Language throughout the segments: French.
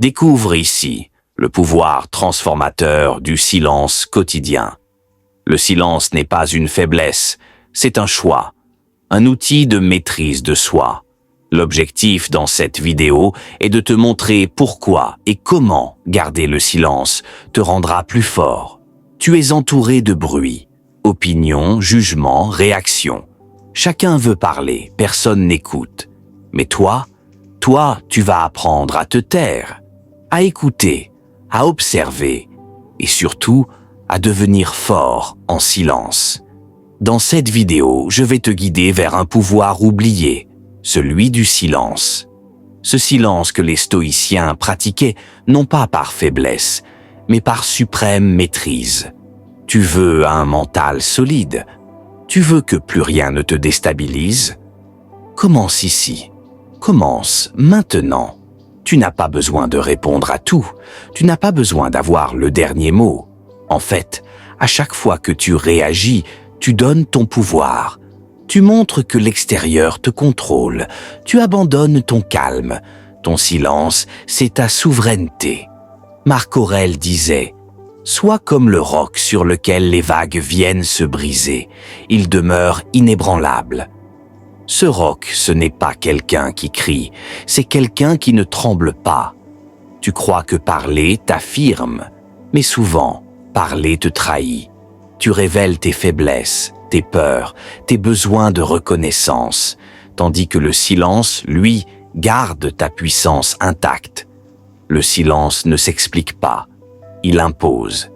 Découvre ici le pouvoir transformateur du silence quotidien. Le silence n'est pas une faiblesse, c'est un choix, un outil de maîtrise de soi. L'objectif dans cette vidéo est de te montrer pourquoi et comment garder le silence te rendra plus fort. Tu es entouré de bruit, opinions, jugements, réactions. Chacun veut parler, personne n'écoute. Mais toi, tu vas apprendre à te taire, à écouter, à observer et surtout à devenir fort en silence. Dans cette vidéo, je vais te guider vers un pouvoir oublié, celui du silence. Ce silence que les stoïciens pratiquaient non pas par faiblesse, mais par suprême maîtrise. Tu veux un mental solide? Tu veux que plus rien ne te déstabilise? Commence ici. Commence maintenant. Tu n'as pas besoin de répondre à tout. Tu n'as pas besoin d'avoir le dernier mot. En fait, à chaque fois que tu réagis, tu donnes ton pouvoir. Tu montres que l'extérieur te contrôle. Tu abandonnes ton calme. Ton silence, c'est ta souveraineté. Marc Aurèle disait « Sois comme le roc sur lequel les vagues viennent se briser. Il demeure inébranlable. » Ce roc, ce n'est pas quelqu'un qui crie, c'est quelqu'un qui ne tremble pas. Tu crois que parler t'affirme, mais souvent, parler te trahit. Tu révèles tes faiblesses, tes peurs, tes besoins de reconnaissance, tandis que le silence, lui, garde ta puissance intacte. Le silence ne s'explique pas, il impose.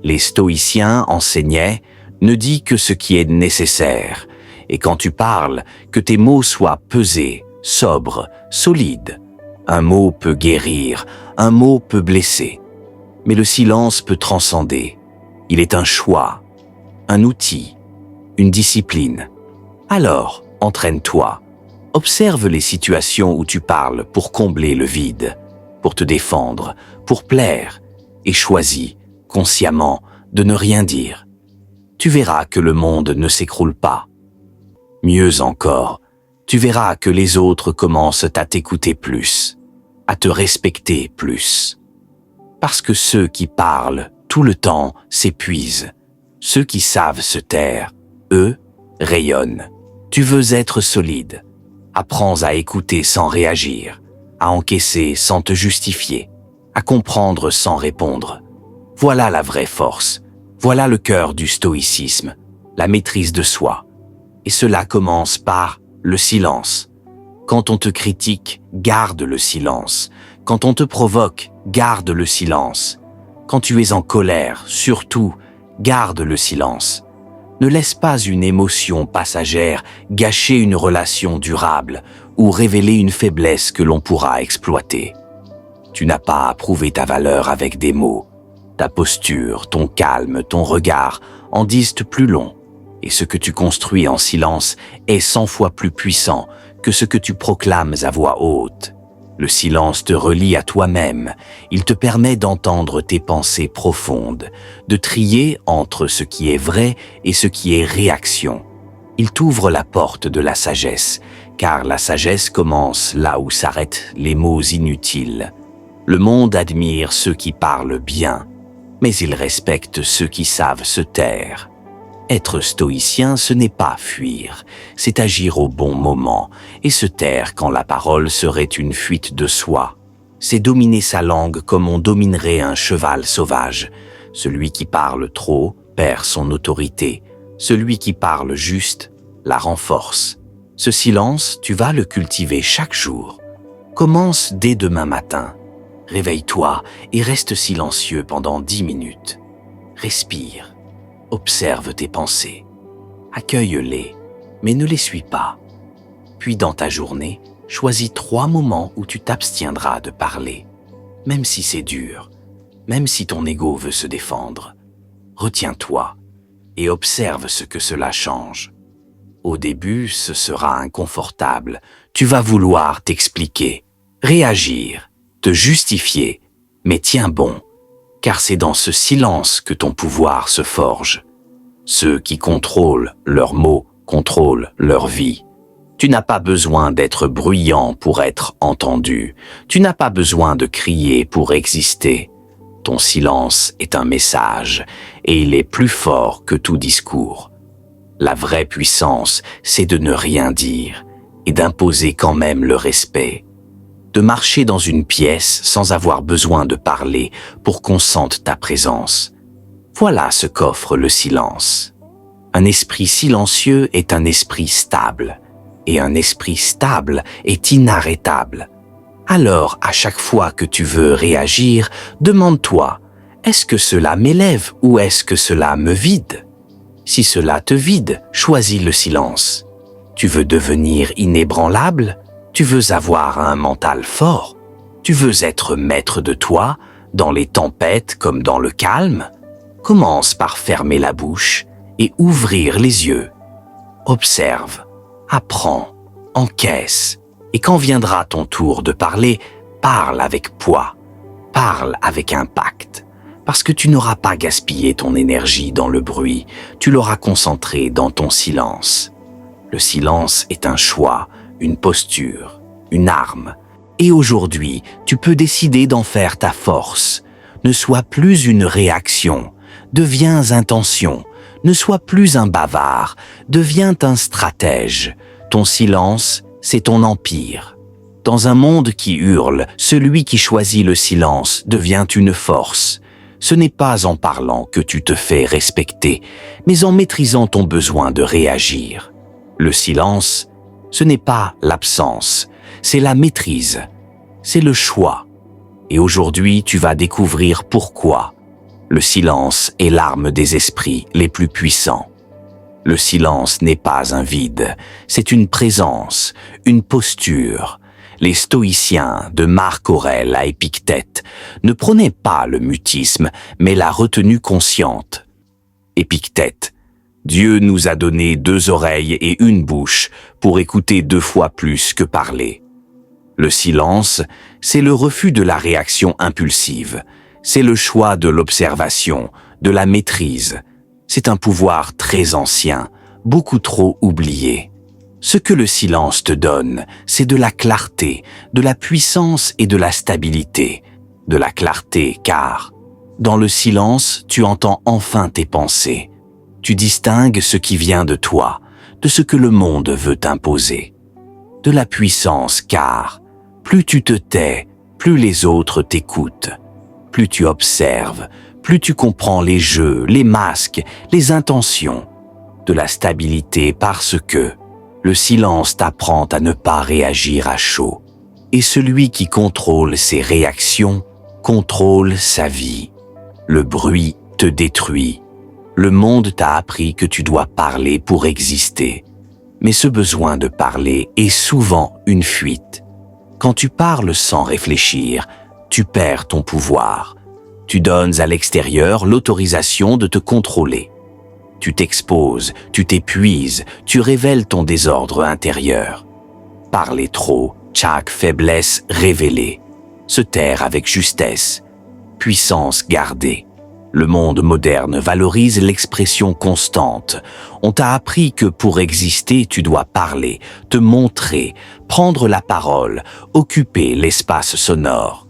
Les stoïciens enseignaient « Ne dis que ce qui est nécessaire ». Et quand tu parles, que tes mots soient pesés, sobres, solides. Un mot peut guérir, un mot peut blesser. Mais le silence peut transcender. Il est un choix, un outil, une discipline. Alors, entraîne-toi. Observe les situations où tu parles pour combler le vide, pour te défendre, pour plaire, et choisis, consciemment, de ne rien dire. Tu verras que le monde ne s'écroule pas. Mieux encore, tu verras que les autres commencent à t'écouter plus, à te respecter plus. Parce que ceux qui parlent tout le temps s'épuisent. Ceux qui savent se taire, eux, rayonnent. Tu veux être solide. Apprends à écouter sans réagir, à encaisser sans te justifier, à comprendre sans répondre. Voilà la vraie force. Voilà le cœur du stoïcisme, la maîtrise de soi. Et cela commence par le silence. Quand on te critique, garde le silence. Quand on te provoque, garde le silence. Quand tu es en colère, surtout, garde le silence. Ne laisse pas une émotion passagère gâcher une relation durable ou révéler une faiblesse que l'on pourra exploiter. Tu n'as pas à prouver ta valeur avec des mots. Ta posture, ton calme, ton regard en disent plus long. Et ce que tu construis en silence est 100 fois plus puissant que ce que tu proclames à voix haute. Le silence te relie à toi-même, il te permet d'entendre tes pensées profondes, de trier entre ce qui est vrai et ce qui est réaction. Il t'ouvre la porte de la sagesse, car la sagesse commence là où s'arrêtent les mots inutiles. Le monde admire ceux qui parlent bien, mais il respecte ceux qui savent se taire. Être stoïcien, ce n'est pas fuir, c'est agir au bon moment et se taire quand la parole serait une fuite de soi. C'est dominer sa langue comme on dominerait un cheval sauvage. Celui qui parle trop perd son autorité. Celui qui parle juste la renforce. Ce silence, tu vas le cultiver chaque jour. Commence dès demain matin. Réveille-toi et reste silencieux pendant 10 minutes. Respire. Observe tes pensées, accueille-les, mais ne les suis pas. Puis dans ta journée, choisis 3 moments où tu t'abstiendras de parler, même si c'est dur, même si ton ego veut se défendre. Retiens-toi et observe ce que cela change. Au début, ce sera inconfortable, tu vas vouloir t'expliquer, réagir, te justifier, mais tiens bon. Car c'est dans ce silence que ton pouvoir se forge. Ceux qui contrôlent leurs mots contrôlent leur vie. Tu n'as pas besoin d'être bruyant pour être entendu. Tu n'as pas besoin de crier pour exister. Ton silence est un message et il est plus fort que tout discours. La vraie puissance, c'est de ne rien dire et d'imposer quand même le respect. De marcher dans une pièce sans avoir besoin de parler pour qu'on sente ta présence. Voilà ce qu'offre le silence. Un esprit silencieux est un esprit stable, et un esprit stable est inarrêtable. Alors, à chaque fois que tu veux réagir, demande-toi, est-ce que cela m'élève ou est-ce que cela me vide? Si cela te vide, choisis le silence. Tu veux devenir inébranlable? Tu veux avoir un mental fort? Tu veux être maître de toi, dans les tempêtes comme dans le calme? Commence par fermer la bouche et ouvrir les yeux. Observe, apprends, encaisse, et quand viendra ton tour de parler, parle avec poids, parle avec impact, parce que tu n'auras pas gaspillé ton énergie dans le bruit, tu l'auras concentrée dans ton silence. Le silence est un choix, une posture, une arme, et aujourd'hui, tu peux décider d'en faire ta force. Ne sois plus une réaction, deviens intention. Ne sois plus un bavard, deviens un stratège. Ton silence, c'est ton empire. Dans un monde qui hurle, celui qui choisit le silence devient une force. Ce n'est pas en parlant que tu te fais respecter, mais en maîtrisant ton besoin de réagir. Le silence, ce n'est pas l'absence, c'est la maîtrise, c'est le choix. Et aujourd'hui, tu vas découvrir pourquoi. Le silence est l'arme des esprits les plus puissants. Le silence n'est pas un vide, c'est une présence, une posture. Les stoïciens, de Marc Aurèle à Épictète, ne prônaient pas le mutisme, mais la retenue consciente. Épictète, Dieu nous a donné 2 oreilles et une bouche pour écouter 2 fois plus que parler. Le silence, c'est le refus de la réaction impulsive. C'est le choix de l'observation, de la maîtrise. C'est un pouvoir très ancien, beaucoup trop oublié. Ce que le silence te donne, c'est de la clarté, de la puissance et de la stabilité. De la clarté, car dans le silence, tu entends enfin tes pensées. Tu distingues ce qui vient de toi, de ce que le monde veut t'imposer. De la puissance, car plus tu te tais, plus les autres t'écoutent. Plus tu observes, plus tu comprends les jeux, les masques, les intentions. De la stabilité parce que le silence t'apprend à ne pas réagir à chaud. Et celui qui contrôle ses réactions contrôle sa vie. Le bruit te détruit. Le monde t'a appris que tu dois parler pour exister. Mais ce besoin de parler est souvent une fuite. Quand tu parles sans réfléchir, tu perds ton pouvoir. Tu donnes à l'extérieur l'autorisation de te contrôler. Tu t'exposes, tu t'épuises, tu révèles ton désordre intérieur. Parler trop, chaque faiblesse révélée. Se taire avec justesse, puissance gardée. Le monde moderne valorise l'expression constante. On t'a appris que pour exister, tu dois parler, te montrer, prendre la parole, occuper l'espace sonore.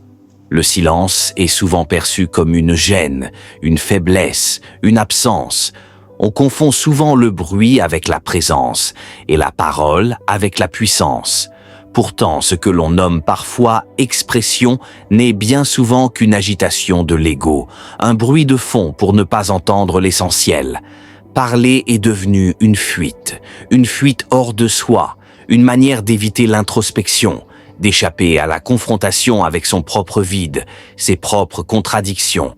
Le silence est souvent perçu comme une gêne, une faiblesse, une absence. On confond souvent le bruit avec la présence et la parole avec la puissance. Pourtant, ce que l'on nomme parfois expression n'est bien souvent qu'une agitation de l'ego, un bruit de fond pour ne pas entendre l'essentiel. Parler est devenu une fuite hors de soi, une manière d'éviter l'introspection, d'échapper à la confrontation avec son propre vide, ses propres contradictions.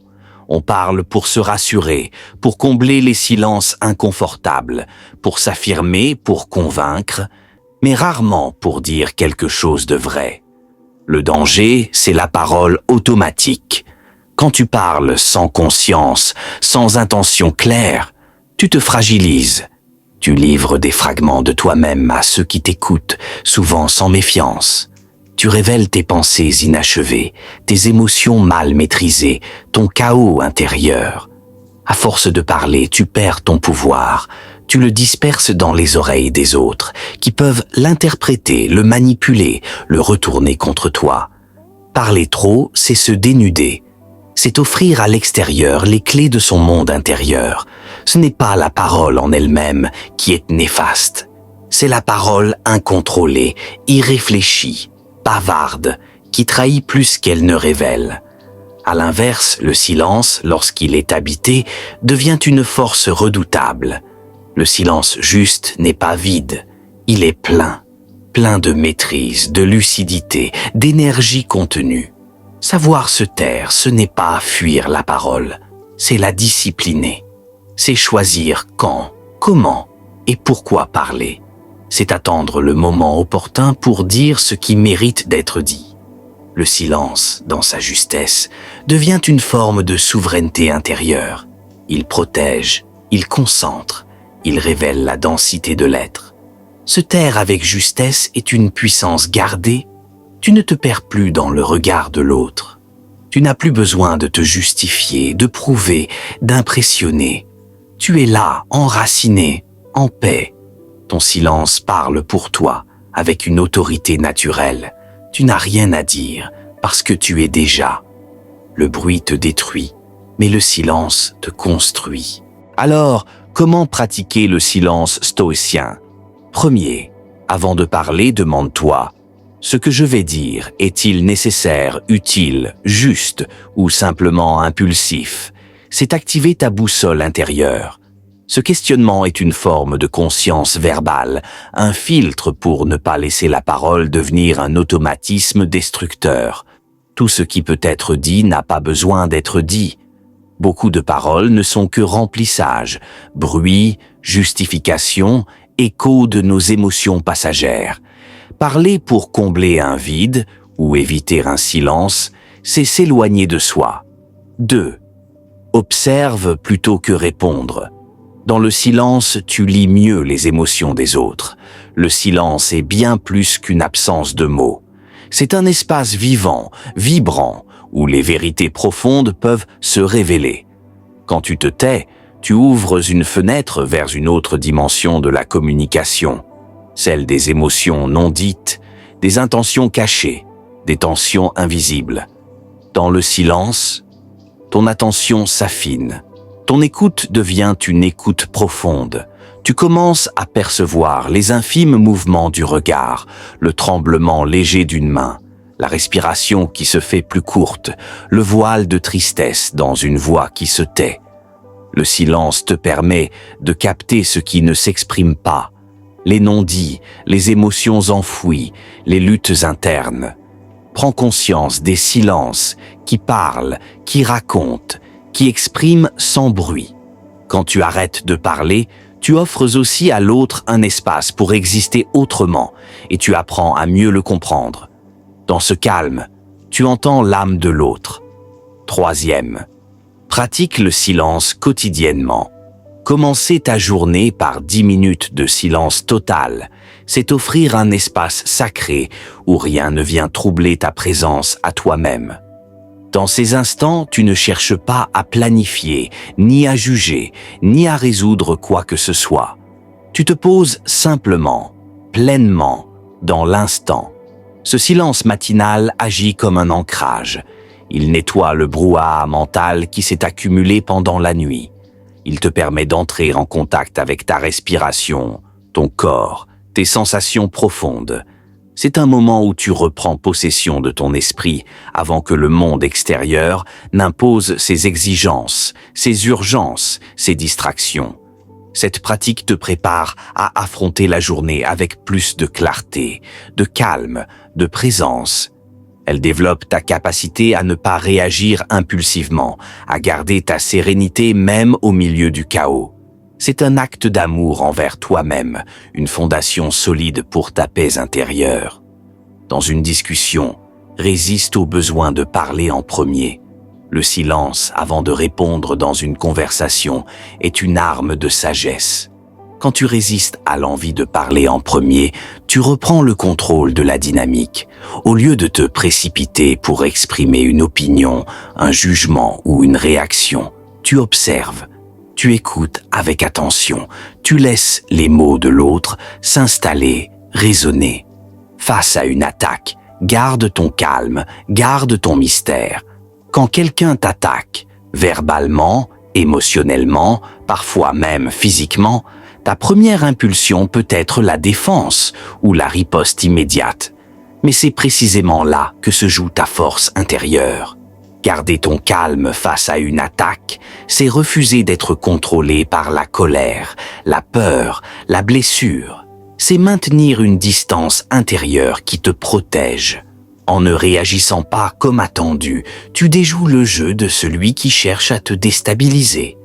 On parle pour se rassurer, pour combler les silences inconfortables, pour s'affirmer, pour convaincre, mais rarement pour dire quelque chose de vrai. Le danger, c'est la parole automatique. Quand tu parles sans conscience, sans intention claire, tu te fragilises. Tu livres des fragments de toi-même à ceux qui t'écoutent, souvent sans méfiance. Tu révèles tes pensées inachevées, tes émotions mal maîtrisées, ton chaos intérieur. À force de parler, tu perds ton pouvoir, tu le disperses dans les oreilles des autres, qui peuvent l'interpréter, le manipuler, le retourner contre toi. Parler trop, c'est se dénuder. C'est offrir à l'extérieur les clés de son monde intérieur. Ce n'est pas la parole en elle-même qui est néfaste. C'est la parole incontrôlée, irréfléchie, bavarde, qui trahit plus qu'elle ne révèle. À l'inverse, le silence, lorsqu'il est habité, devient une force redoutable. Le silence juste n'est pas vide, il est plein, plein de maîtrise, de lucidité, d'énergie contenue. Savoir se taire, ce n'est pas fuir la parole, c'est la discipliner. C'est choisir quand, comment et pourquoi parler. C'est attendre le moment opportun pour dire ce qui mérite d'être dit. Le silence, dans sa justesse, devient une forme de souveraineté intérieure. Il protège, il concentre, il révèle la densité de l'être. Se taire avec justesse est une puissance gardée. Tu ne te perds plus dans le regard de l'autre. Tu n'as plus besoin de te justifier, de prouver, d'impressionner. Tu es là, enraciné, en paix. Ton silence parle pour toi, avec une autorité naturelle. Tu n'as rien à dire, parce que tu es déjà. Le bruit te détruit, mais le silence te construit. Alors, comment pratiquer le silence stoïcien? Premier, avant de parler, demande-toi, ce que je vais dire est-il nécessaire, utile, juste ou simplement impulsif? C'est activer ta boussole intérieure. Ce questionnement est une forme de conscience verbale, un filtre pour ne pas laisser la parole devenir un automatisme destructeur. Tout ce qui peut être dit n'a pas besoin d'être dit. Beaucoup de paroles ne sont que remplissage, bruit, justification, écho de nos émotions passagères. Parler pour combler un vide ou éviter un silence, c'est s'éloigner de soi. 2. Observe plutôt que répondre. Dans le silence, tu lis mieux les émotions des autres. Le silence est bien plus qu'une absence de mots. C'est un espace vivant, vibrant, où les vérités profondes peuvent se révéler. Quand tu te tais, tu ouvres une fenêtre vers une autre dimension de la communication, celle des émotions non dites, des intentions cachées, des tensions invisibles. Dans le silence, ton attention s'affine. Ton écoute devient une écoute profonde. Tu commences à percevoir les infimes mouvements du regard, le tremblement léger d'une main, la respiration qui se fait plus courte, le voile de tristesse dans une voix qui se tait. Le silence te permet de capter ce qui ne s'exprime pas, les non-dits, les émotions enfouies, les luttes internes. Prends conscience des silences qui parlent, qui racontent, qui expriment sans bruit. Quand tu arrêtes de parler, tu offres aussi à l'autre un espace pour exister autrement et tu apprends à mieux le comprendre. Dans ce calme, tu entends l'âme de l'autre. 3e, pratique le silence quotidiennement. Commencer ta journée par 10 minutes de silence total, c'est offrir un espace sacré où rien ne vient troubler ta présence à toi-même. Dans ces instants, tu ne cherches pas à planifier, ni à juger, ni à résoudre quoi que ce soit. Tu te poses simplement, pleinement, dans l'instant. Ce silence matinal agit comme un ancrage. Il nettoie le brouhaha mental qui s'est accumulé pendant la nuit. Il te permet d'entrer en contact avec ta respiration, ton corps, tes sensations profondes. C'est un moment où tu reprends possession de ton esprit avant que le monde extérieur n'impose ses exigences, ses urgences, ses distractions. Cette pratique te prépare à affronter la journée avec plus de clarté, de calme, de présence. Elle développe ta capacité à ne pas réagir impulsivement, à garder ta sérénité même au milieu du chaos. C'est un acte d'amour envers toi-même, une fondation solide pour ta paix intérieure. Dans une discussion, résiste au besoin de parler en premier. Le silence avant de répondre dans une conversation est une arme de sagesse. Quand tu résistes à l'envie de parler en premier, tu reprends le contrôle de la dynamique. Au lieu de te précipiter pour exprimer une opinion, un jugement ou une réaction, tu observes. Tu écoutes avec attention, tu laisses les mots de l'autre s'installer, résonner. Face à une attaque, garde ton calme, garde ton mystère. Quand quelqu'un t'attaque, verbalement, émotionnellement, parfois même physiquement, ta première impulsion peut être la défense ou la riposte immédiate. Mais c'est précisément là que se joue ta force intérieure. Garder ton calme face à une attaque, c'est refuser d'être contrôlé par la colère, la peur, la blessure. C'est maintenir une distance intérieure qui te protège. En ne réagissant pas comme attendu, tu déjoues le jeu de celui qui cherche à te déstabiliser.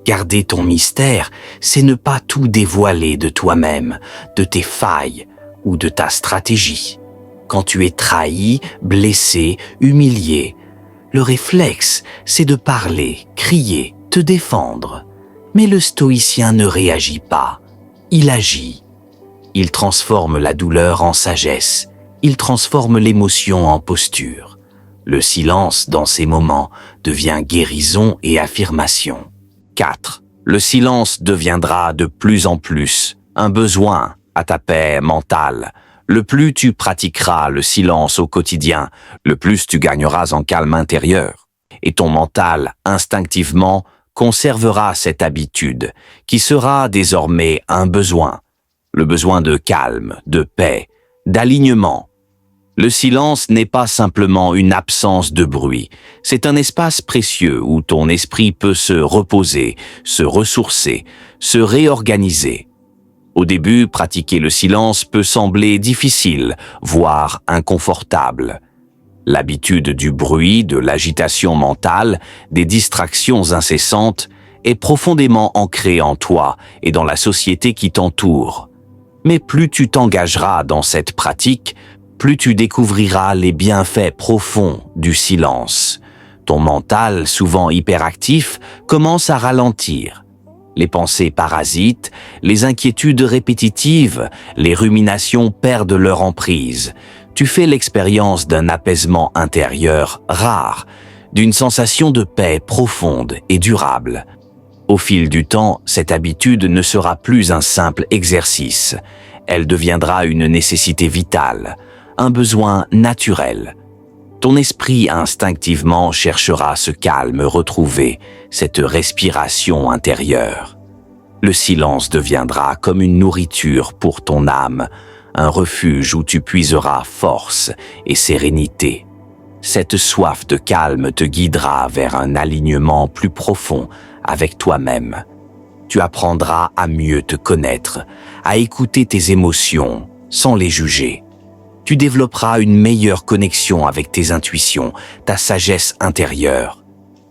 Garder ton mystère, c'est ne pas tout dévoiler de toi-même, de tes failles ou de ta stratégie. Quand tu es trahi, blessé, humilié, le réflexe, c'est de parler, crier, te défendre. Mais le stoïcien ne réagit pas, il agit. Il transforme la douleur en sagesse, il transforme l'émotion en posture. Le silence, dans ces moments, devient guérison et affirmation. 4. Le silence deviendra de plus en plus un besoin à ta paix mentale. Le plus tu pratiqueras le silence au quotidien, le plus tu gagneras en calme intérieur. Et ton mental, instinctivement, conservera cette habitude, qui sera désormais un besoin. Le besoin de calme, de paix, d'alignement. Le silence n'est pas simplement une absence de bruit, c'est un espace précieux où ton esprit peut se reposer, se ressourcer, se réorganiser. Au début, pratiquer le silence peut sembler difficile, voire inconfortable. L'habitude du bruit, de l'agitation mentale, des distractions incessantes est profondément ancrée en toi et dans la société qui t'entoure. Mais plus tu t'engageras dans cette pratique, plus tu découvriras les bienfaits profonds du silence. Ton mental, souvent hyperactif, commence à ralentir. Les pensées parasites, les inquiétudes répétitives, les ruminations perdent leur emprise. Tu fais l'expérience d'un apaisement intérieur rare, d'une sensation de paix profonde et durable. Au fil du temps, cette habitude ne sera plus un simple exercice. Elle deviendra une nécessité vitale, un besoin naturel. Ton esprit instinctivement cherchera ce calme retrouvé, cette respiration intérieure. Le silence deviendra comme une nourriture pour ton âme, un refuge où tu puiseras force et sérénité. Cette soif de calme te guidera vers un alignement plus profond avec toi-même. Tu apprendras à mieux te connaître, à écouter tes émotions sans les juger. Tu développeras une meilleure connexion avec tes intuitions, ta sagesse intérieure.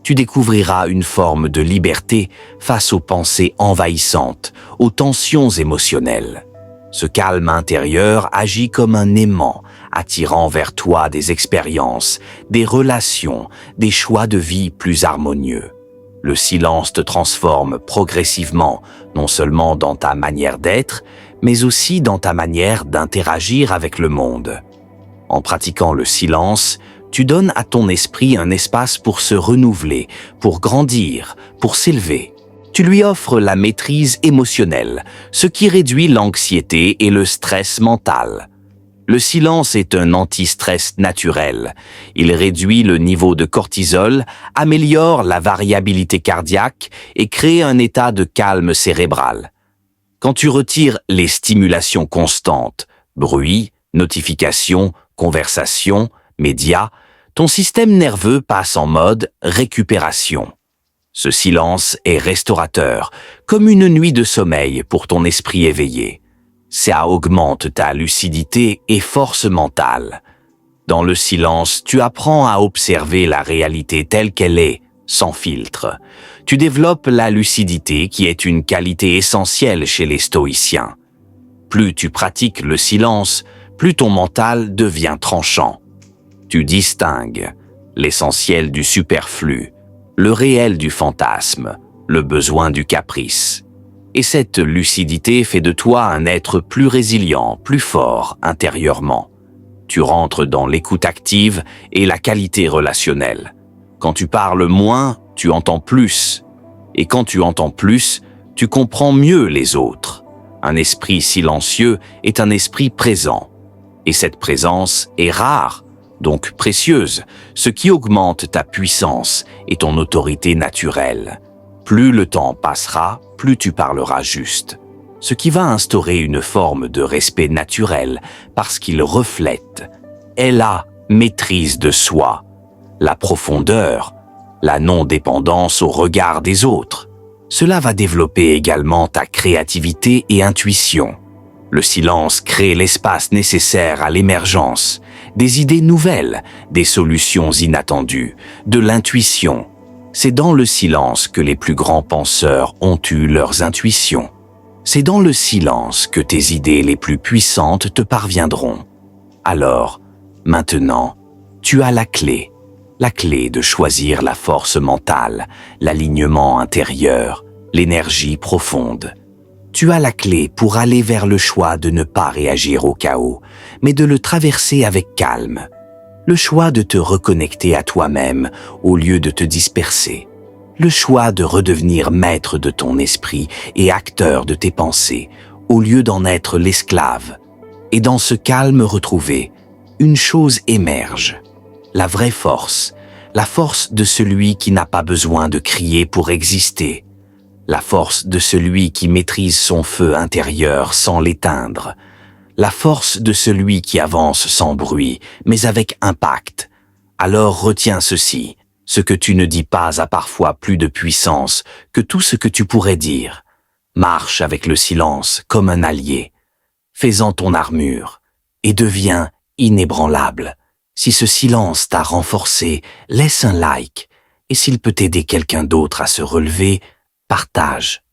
Tu découvriras une forme de liberté face aux pensées envahissantes, aux tensions émotionnelles. Ce calme intérieur agit comme un aimant, attirant vers toi des expériences, des relations, des choix de vie plus harmonieux. Le silence te transforme progressivement, non seulement dans ta manière d'être, mais aussi dans ta manière d'interagir avec le monde. En pratiquant le silence, tu donnes à ton esprit un espace pour se renouveler, pour grandir, pour s'élever. Tu lui offres la maîtrise émotionnelle, ce qui réduit l'anxiété et le stress mental. Le silence est un anti-stress naturel. Il réduit le niveau de cortisol, améliore la variabilité cardiaque et crée un état de calme cérébral. Quand tu retires les stimulations constantes, bruit, notifications, conversations, médias, ton système nerveux passe en mode récupération. Ce silence est restaurateur, comme une nuit de sommeil pour ton esprit éveillé. Ça augmente ta lucidité et force mentale. Dans le silence, tu apprends à observer la réalité telle qu'elle est, sans filtre. Tu développes la lucidité qui est une qualité essentielle chez les stoïciens. Plus tu pratiques le silence, plus ton mental devient tranchant. Tu distingues l'essentiel du superflu, le réel du fantasme, le besoin du caprice. Et cette lucidité fait de toi un être plus résilient, plus fort intérieurement. Tu rentres dans l'écoute active et la qualité relationnelle. Quand tu parles moins, tu entends plus. Et quand tu entends plus, tu comprends mieux les autres. Un esprit silencieux est un esprit présent. Et cette présence est rare, donc précieuse, ce qui augmente ta puissance et ton autorité naturelle. Plus le temps passera, plus tu parleras juste. Ce qui va instaurer une forme de respect naturel parce qu'il reflète. est la maîtrise de soi, la profondeur, la non-dépendance au regard des autres. Cela va développer également ta créativité et intuition. Le silence crée l'espace nécessaire à l'émergence, des idées nouvelles, des solutions inattendues, de l'intuition. C'est dans le silence que les plus grands penseurs ont eu leurs intuitions. C'est dans le silence que tes idées les plus puissantes te parviendront. Alors, maintenant, tu as la clé de choisir la force mentale, l'alignement intérieur, l'énergie profonde. Tu as la clé pour aller vers le choix de ne pas réagir au chaos, mais de le traverser avec calme. Le choix de te reconnecter à toi-même au lieu de te disperser. Le choix de redevenir maître de ton esprit et acteur de tes pensées, au lieu d'en être l'esclave. Et dans ce calme retrouvé, une chose émerge. La vraie force, la force de celui qui n'a pas besoin de crier pour exister. La force de celui qui maîtrise son feu intérieur sans l'éteindre. La force de celui qui avance sans bruit, mais avec impact. Alors retiens ceci, ce que tu ne dis pas a parfois plus de puissance que tout ce que tu pourrais dire. Marche avec le silence comme un allié. Fais-en ton armure et deviens inébranlable. Si ce silence t'a renforcé, laisse un like. Et s'il peut aider quelqu'un d'autre à se relever, partage.